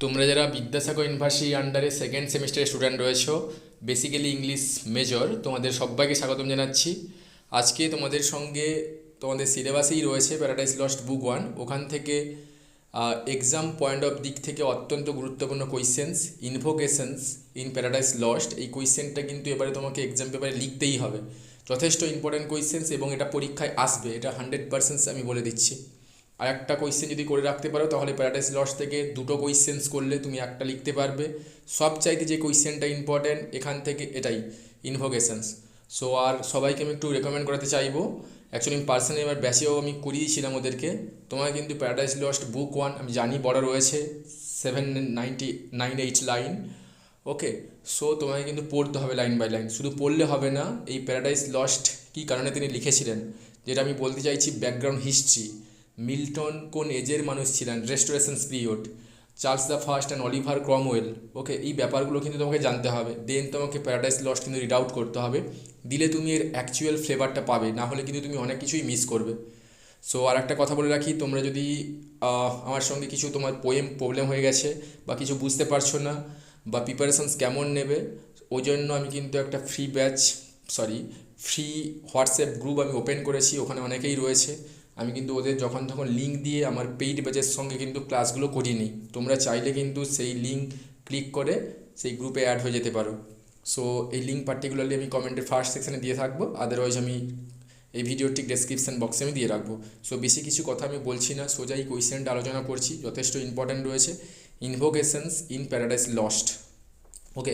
তোমরা যারা বিদ্যাসাগর ইউনিভার্সিটি আন্ডারে সেকেন্ড সেমিস্টারের স্টুডেন্ট রয়েছো, বেসিক্যালি ইংলিশ মেজর, তোমাদের সবাইকে স্বাগতম জানাচ্ছি। আজকে তোমাদের সঙ্গে তোমাদের সিলেবাসেই রয়েছে প্যারাডাইস লস্ট বুক 1। ওখান থেকে এক্সাম পয়েন্ট অফ দিক থেকে অত্যন্ত গুরুত্বপূর্ণ কোয়েশ্চেন্স, ইনভোকেশনস ইন প্যারাডাইস লস্ট। এই কোয়েশ্চেনটা কিন্তু এবারে তোমাকে এক্সাম পেপারে লিখতেই হবে। যথেষ্ট ইম্পর্ট্যান্ট কোয়েশ্চেন্স এবং এটা পরীক্ষায় আসবে, এটা 100% আমি বলে দিচ্ছি। আর একটা কোয়েশ্চেন যদি করে রাখতে পারো তাহলে প্যারাডাইস লস্ট থেকে দুটো কোয়েশ্চেন্স করলে তুমি একটা লিখতে পারবে। সবচাইতে যে কোয়েশ্চেনটা ইম্পর্ট্যান্ট এখান থেকে এটাই, ইনভোকেশনস। সো আর সবাইকে আমি একটু রেকমেন্ড করাতে চাইবো, অ্যাকচুয়ালি আমি পার্সোনালি আমার ব্যাচেও আমি করিয়েছিলাম ওদেরকে। তোমার কিন্তু প্যারাডাইস লস্ট বুক 1 আমি জানি বড় রয়েছে 798 লাইন, ওকে। সো তোমাকে কিন্তু পড়তে হবে লাইন বাই লাইন, শুধু পড়লে হবে না। এই প্যারাডাইস লস্ট কী কারণে তিনি লিখেছিলেন, যেটা আমি বলতে চাইছি ব্যাকগ্রাউন্ড হিস্ট্রি। মিল্টন কোন এজের মানুষ ছিলেন, restoration period, Charles the first and Oliver Cromwell, okay. এই ব্যাপারগুলো কিন্তু তোমাকে জানতে হবে। দেন তোমাকে প্যারাডাইস লস্ট কিন্তু রিড আউট করতে হবে, দিলে তুমি এর অ্যাকচুয়াল ফ্লেভারটা পাবে, না হলে কিন্তু তুমি অনেক কিছুই মিস করবে। সো আর একটা কথা বলে রাখি, তোমরা যদি আমার সঙ্গে কিছু তোমার পোয়েম প্রবলেম হয়ে গেছে বা কিছু বুঝতে পারছো না বা প্রিপারেশনস কেমন নেবে, ওই জন্য আমি কিন্তু একটা ফ্রি হোয়াটসঅ্যাপ গ্রুপ আমি ওপেন করেছি, ওখানে অনেকেই রয়েছে। আমি কিন্তু ওদের যখন তখন লিঙ্ক দিয়ে আমার পেইড ব্যাচের সঙ্গে কিন্তু ক্লাসগুলো করিয়ে নিই। তোমরা চাইলে কিন্তু সেই লিঙ্ক ক্লিক করে সেই গ্রুপে অ্যাড হয়ে যেতে পারো। সো এই লিঙ্ক পার্টিকুলারলি আমি কমেন্টের ফার্স্ট সেকশানে দিয়ে থাকবো, আদারওয়াইজ আমি এই ভিডিওর ঠিক ডেসক্রিপশান বক্সে আমি দিয়ে রাখবো। সো বেশি কিছু কথা আমি বলছি না, সোজা এই কোয়েশ্চেনটা আলোচনা করছি, যথেষ্ট ইম্পর্ট্যান্ট রয়েছে। Invocations in Paradise Lost, okay.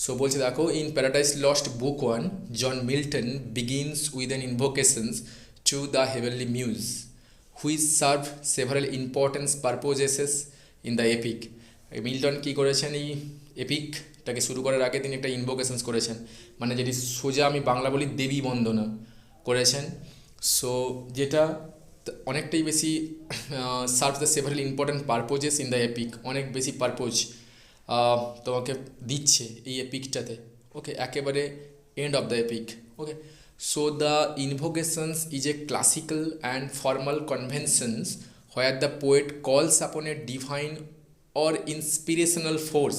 So বলছে দেখো, in Paradise Lost book 1 John Milton begins with an invocations to the heavenly muse which serve several importance purposes in the epic. Milton কী করেছেন, এই এপিকটাকে শুরু করার আগে তিনি একটা ইনভোকেশনস করেছেন, মানে যেটি সোজা আমি বাংলা বলি দেবী বন্দনা করেছেন। সো যেটা অনেকটাই বেশি serve the several important purposes in the epic, অনেক বেশি পারপোজ তোমাকে দিচ্ছে এই এপিকটাতে, ওকে। একেবারে end of the epic, okay. So the invocations is a classical and formal conventions where the poet calls upon a divine or inspirational force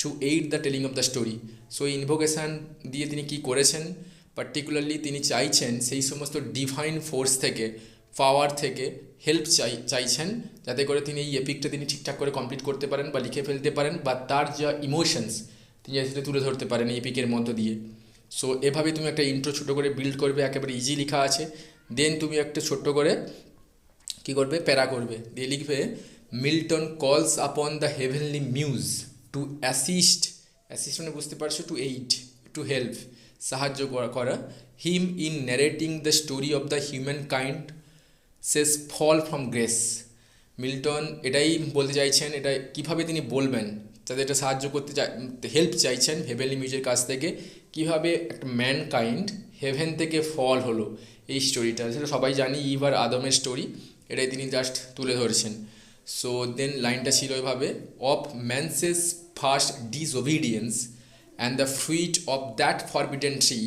to aid the telling of the story. So invocation দিয়ে তিনি কী করেছেন, particularly তিনি চাইছেন সেই সমস্ত divine force থেকে, পাওয়ার থেকে help চাইছেন, যাতে করে তিনি এই এপিকটা তিনি ঠিকঠাক করে কমপ্লিট করতে পারেন বা লিখে ফেলতে পারেন, বা তার যা ইমোশনস তিনি যাতে তুলে ধরতে পারেন এই এপিকের মধ্য দিয়ে। সো এভাবে তুমি একটা ইন্ট্রো ছোটো করে বিল্ড করবে, একেবারে ইজি লেখা আছে। দেন তুমি একটা ছোট্ট করে কী করবে, প্যারা করবে, দিয়ে লিখবে Milton calls upon the heavenly muse to assist মানে বুঝতে পারছো, টু এইড, টু হেল্প, সাহায্য করা him in narrating the story of the human kind's fall from grace. Milton এটাই বলতে চাইছেন, এটা কীভাবে তিনি বলবেন, যাতে এটা সাহায্য করতে হেল্প চাইছেন হেভেনলি মিউজের কাছ থেকে, কীভাবে একটা ম্যান কাইন্ড হেভেন থেকে ফল হলো এই স্টোরিটা, সেটা সবাই জানি, ইভ আর আদমের স্টোরি, এটাই তিনি জাস্ট তুলে ধরছেন। সো দেন লাইনটা ছিল এভাবে, of man's first disobedience and the fruit of that forbidden tree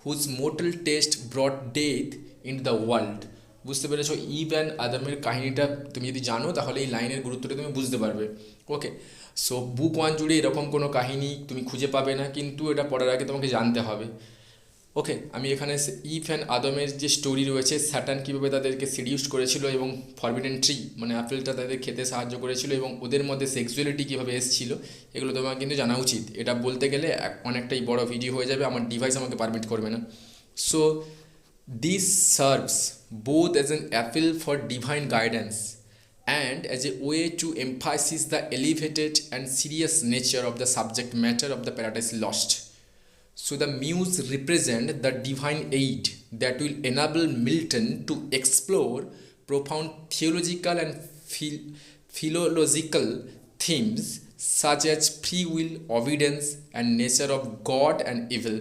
whose mortal taste brought death in the world. বুঝতে পেরেছো, ইভ অ্যান্ড আদমের কাহিনীটা তুমি যদি জানো তাহলে এই লাইনের গুরুত্বটা তুমি বুঝতে পারবে, ওকে। সো বুক 1 জুড়ে এরকম কোনো কাহিনী তুমি খুঁজে পাবে না, কিন্তু এটা পড়ার আগে তোমাকে জানতে হবে, ওকে। আমি এখানে ইভ অ্যান্ড আদমের যে স্টোরি রয়েছে, স্যাটান কীভাবে তাদেরকে সিডিউস করেছিল এবং ফরবিডেন ট্রি মানে আপেলটা তাদের খেতে সাহায্য করেছিল এবং ওদের মধ্যে সেক্সুয়ালিটি কীভাবে এসেছিল, এগুলো তোমার কিন্তু জানা উচিত। এটা বলতে গেলে অনেকটাই বড় ভিডিও হয়ে যাবে, আমার ডিভাইস আমাকে পারমিট করবে না। So this serves both as an appeal for divine guidance and as a way to emphasize the elevated and serious nature of the subject matter of the Paradise Lost. So the muse represent the divine aid that will enable Milton to explore profound theological and philological themes such as free will, obedience and nature of God and evil.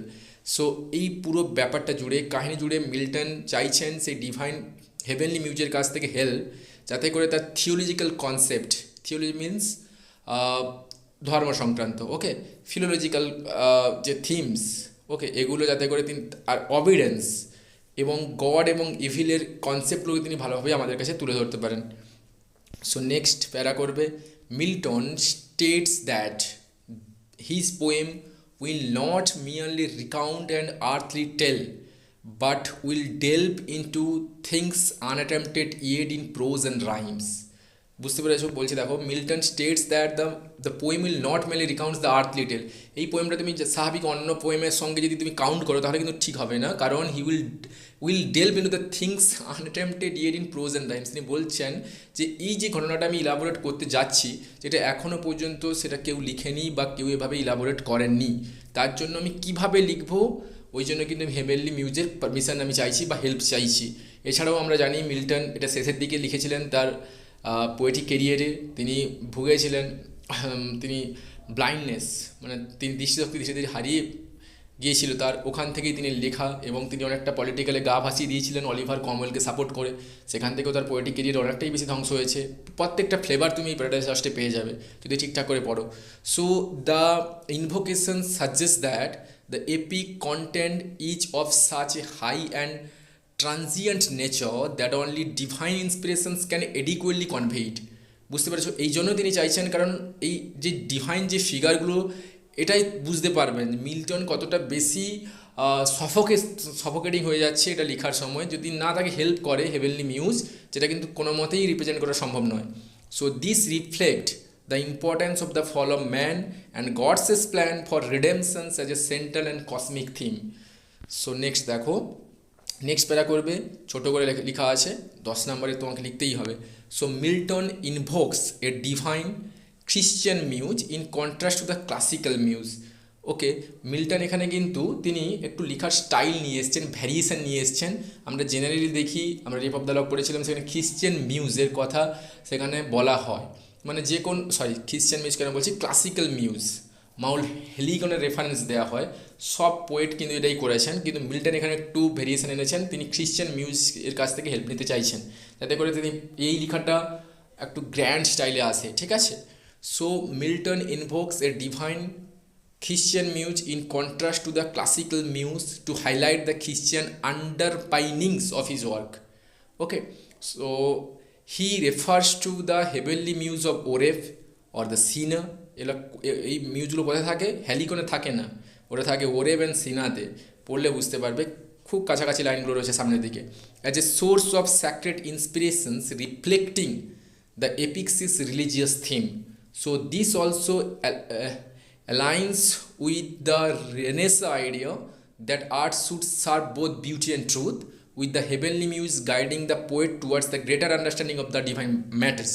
So এই পুরো ব্যাপারটা জুড়ে, কাহিনী জুড়ে Milton চাইছেন সেই divine heavenly মিউজের কাছ থেকে হেল্প, যাতে করে তার থিওলজিক্যাল কনসেপ্ট, থিওলজি মিনস ধর্ম সংক্রান্ত, ওকে, ফিলোলজিক্যাল যে থিমস, ওকে, এগুলো যাতে করে তিনি, আর অবিডেন্স এবং গড এবং ইভিলের কনসেপ্টগুলোকে তিনি ভালোভাবে আমাদের কাছে তুলে ধরতে পারেন। সো নেক্সট প্যারা করবে, Milton states that his poem will not merely recount an earthly tale but will delve into things unattempted yet in prose and rhymes. বুঝতে পেরেছো? বলছি দেখো, Milton states that the poem will not mainly recounts the earthly tale. এই পোয়েমটা তুমি স্বাভাবিক অন্য পোয়েমের সঙ্গে যদি তুমি কাউন্ট করো তাহলে কিন্তু ঠিক হবে না, কারণ he will delve into the things unattempted yet in prose and rhymes. তিনি বলছেন যে এই যে ঘটনাটা আমি ইলাবোরেট করতে যাচ্ছি, যেটা এখনও পর্যন্ত সেটা কেউ লিখেনি বা কেউ এভাবে ইলাবোরেট করেননি, তার জন্য আমি কিভাবে লিখবো, ওই জন্য কিন্তু আমি হেভেনলি মিউজের পারমিশন আমি চাইছি বা হেল্প চাইছি। এছাড়াও আমরা জানি মিল্টন এটা শেষের দিকে লিখেছিলেন তার পোয়েটিক কেরিয়ারে। তিনি ভুগেছিলেন, তিনি ব্লাইন্ডনেস, মানে তিনি দৃষ্টিশক্তি ধীরে ধীরে হারিয়ে গিয়েছিল তার, ওখান থেকেই তিনি লেখা, এবং তিনি অনেকটা পলিটিক্যালে গা ভাসিয়ে দিয়েছিলেন অলিভার ক্রমওয়েলকে সাপোর্ট করে। সেখান থেকেও তার পোয়েটিক কেরিয়ার অনেকটাই বেশি ধ্বংস হয়েছে। প্রত্যেকটা ফ্লেভার তুমি এই প্যারাডাইস লাস্টে পেয়ে যাবে যদি ঠিকঠাক করে পড়ো। So the invocation suggest that the epic content each of such a high and transient nature that only divine inspirations can adequately convey it. বুঝতে পেরেছো? এই জন্য তিনি চাইছেন, কারণ এই যে ডিভাইন যে ফিগারগুলো, এটাই বুঝতে পারবেন মিল্টন কতটা বেশি সফোকেটিং হয়ে যাচ্ছে এটা লেখার সময়, যদি না তাকে হেল্প করে হেভেনলি মিউজ, যেটা কিন্তু কোনো মতেই রিপ্রেজেন্ট করা সম্ভব নয়। So this reflect the importance of the fall of man and God's plan for redemption as a central and cosmic theme. So next দেখো, নেক্সট প্যারা করবে, ছোটো করে লেখা আছে 10 নম্বরে, তোমাকে লিখতেই হবে। So Milton invokes a divine Christian muse in contrast to the classical muse. Okay, Milton এখানে কিন্তু তিনি একটু লেখার স্টাইল নিয়ে এসছেন, ভ্যারিয়েশন নিয়ে এসছেন। আমরা জেনারেলি দেখি, আমরা রেপ অফ দ্য লগ পড়েছিলাম, সেখানে খ্রিশ্চান মিউজের কথা সেখানে বলা হয়, মানে যে কোন খ্রিশ্চান মিউজ কেন বলছি, ক্লাসিক্যাল মিউজ, মাউল হেলিগনের রেফারেন্স দেওয়া হয়। সব পোয়েট কিন্তু এটাই করেছেন, কিন্তু মিল্টন এখানে একটু ভেরিয়েশন এনেছেন, তিনি খ্রিশ্চান মিউজ এর কাছ থেকে হেল্প নিতে চাইছেন, যাতে করে তিনি এই লেখাটা একটু গ্র্যান্ড স্টাইলে আসে, ঠিক আছে? So Milton invokes a divine Christian muse in contrast to the classical muse to highlight the Christian underpinnings of his work. Okay, so he refers to the heavenly muse of Oreb or the Sina. এই মিউজগুলো কোথায় থাকে? হেলিকনে থাকে না, ওটা থাকে ওরেব and Shrinate. পড়লে বুঝতে পারবে, খুব কাছাকাছি লাইনগুলো রয়েছে সামনের দিকে। As a source of sacred inspirations reflecting the epic's religious theme. So this also aligns with the Renaissance idea that art should serve both beauty and truth, with the heavenly muse guiding the poet towards the greater understanding of the divine matters.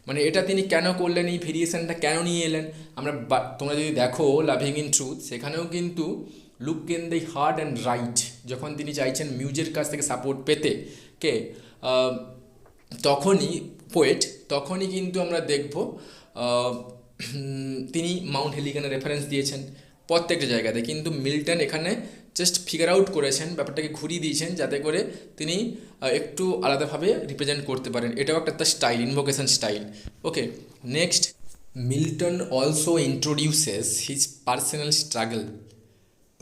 মানে এটা তিনি কেন করলেন, এই ভেরিয়েশনটা কেন নিয়ে এলেন? আমরা তোমরা যদি দেখো লাভিং ইন ট্রুথ, সেখানেও কিন্তু look in the heart and right, যখন তিনি চাইছেন মিউজের কাছ থেকে সাপোর্ট পেতে কে, তখনই পোয়েট, তখনই কিন্তু আমরা দেখব তিনি মাউন্ট হেলিগনের রেফারেন্স দিয়েছেন প্রত্যেকটা জায়গাতে, কিন্তু মিল্টন এখানে জাস্ট ফিগার আউট করেছেন, ব্যাপারটাকে ঘুরিয়ে দিয়েছেন যাতে করে তিনি একটু আলাদাভাবে রিপ্রেজেন্ট করতে পারেন। এটাও একটা তার style, invocation style. Okay, next, Milton also introduces his personal struggle,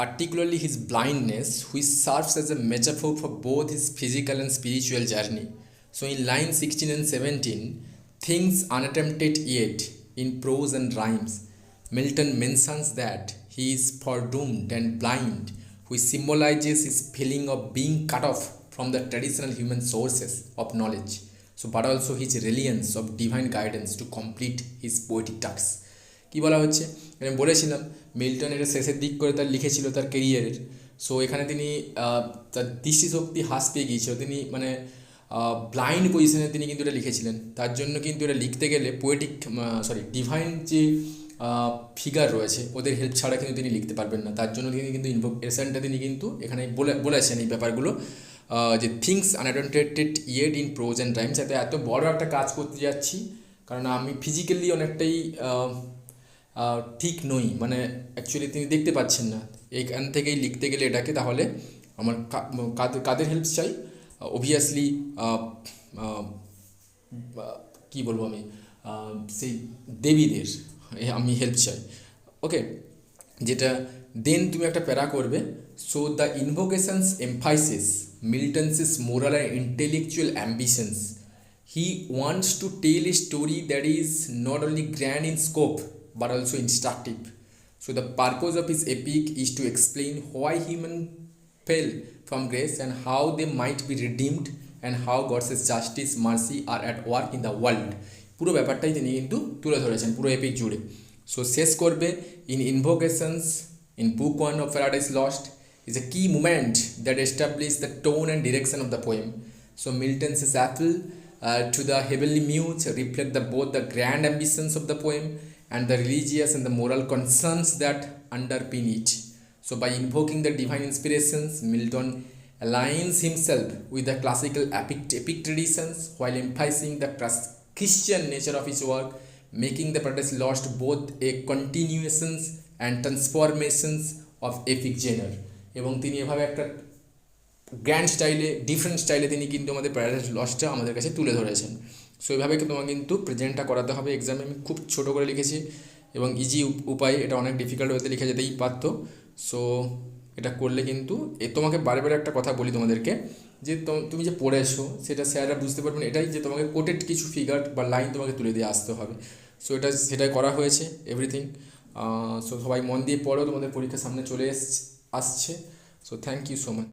particularly his blindness, which serves as a metaphor for both his physical and spiritual journey. So in line 16 and 17, things unattempted yet, in prose and rhymes, Milton mentions that he is foredoomed and blind, which symbolizes his feeling of being cut off from the traditional human sources of knowledge, so but also his reliance of divine guidance to complete his poetic tasks. কী বলা হচ্ছে? আমি বলেছিলাম Milton এটা শেষের দিক করে তার লিখেছিল তার কেরিয়ারের। সো এখানে তিনি তার দৃষ্টিশক্তি হ্রাস পেয়ে গিয়েছিল, তিনি মানে ব্লাইন্ড পজিশনে তিনি কিন্তু এটা লিখেছিলেন। তার জন্য কিন্তু এটা লিখতে গেলে পোয়েটিক ডিভাইন যে ফিগার রয়েছে ওদের হেল্প ছাড়া কিন্তু তিনি লিখতে পারবেন না। তার জন্য তিনি কিন্তু ইনভোকেশনটা তিনি কিন্তু এখানে বলেছেন এই ব্যাপারগুলো, যে things unattempted yet in prose and rhymes. এত বড় একটা কাজ করতে যাচ্ছি, কারণ আমি ফিজিক্যালি অনেকটাই ঠিক নই, মানে অ্যাকচুয়ালি তিনি দেখতে পাচ্ছেন না, এইখান থেকেই লিখতে গেলে এটাকে, তাহলে আমার কাদের হেল্প চাই? অবভিয়াসলি কী বলবো আমি, সেই দেবীদের আমি হেল্প চাই। ওকে, যেটা দেন তুমি একটা প্যারা করবে। So the invocations emphasis Milton's moral and intellectual ambitions. He wants to tell a story that is not only grand in scope but also instructive. So the purpose of his epic is to explain why human fell from grace and how they might be redeemed and how God's justice, mercy are at work in the world. পুরো ব্যাপারটাই তিনি কিন্তু তুলে ধরেছেন পুরো epic জুড়ে। So শেষ করবে in invocations in book 1 of Paradise Lost is a key moment that established the tone and direction of the poem. So Milton's appeal to the heavenly muse reflect both the grand ambitions of the poem and the religious and the moral concerns that underpin it. So by invoking the divine inspirations, Milton aligns himself with the classical epic traditions while emphasizing the Christian nature of his work, making the Paradise Lost both a continuations and transformations of epic genre. এবং তিনি এভাবে একটা grand স্টাইলে different স্টাইলে তিনি কিন্তু আমাদের paradise লস্টটা আমাদের কাছে তুলে ধরেছেন। সো এইভাবে তোমাকে কিন্তু প্রেজেন্টটা করাতে হবে এক্সামে। আমি খুব ছোটো করে লিখেছি এবং ইজি উপায়, এটা অনেক ডিফিকাল্ট ওয়েতে লিখে যেতেই পারতো। সো এটা করলে কিন্তু তোমাকে বারে বারে একটা কথা বলি তোমাদেরকে, যে তুমি যে পড়েছো সেটা স্যাররা বুঝতে পারবেন, এটাই যে তোমাকে কোটেড কিছু ফিগার বা লাইন তোমাকে তুলে দিয়ে আসতে হবে। সো সেটাই করা হয়েছে এভরিথিং। সো সবাই মন দিয়ে পড়ো, তোমাদের পরীক্ষার সামনে চলে আসছে। So thank you so much.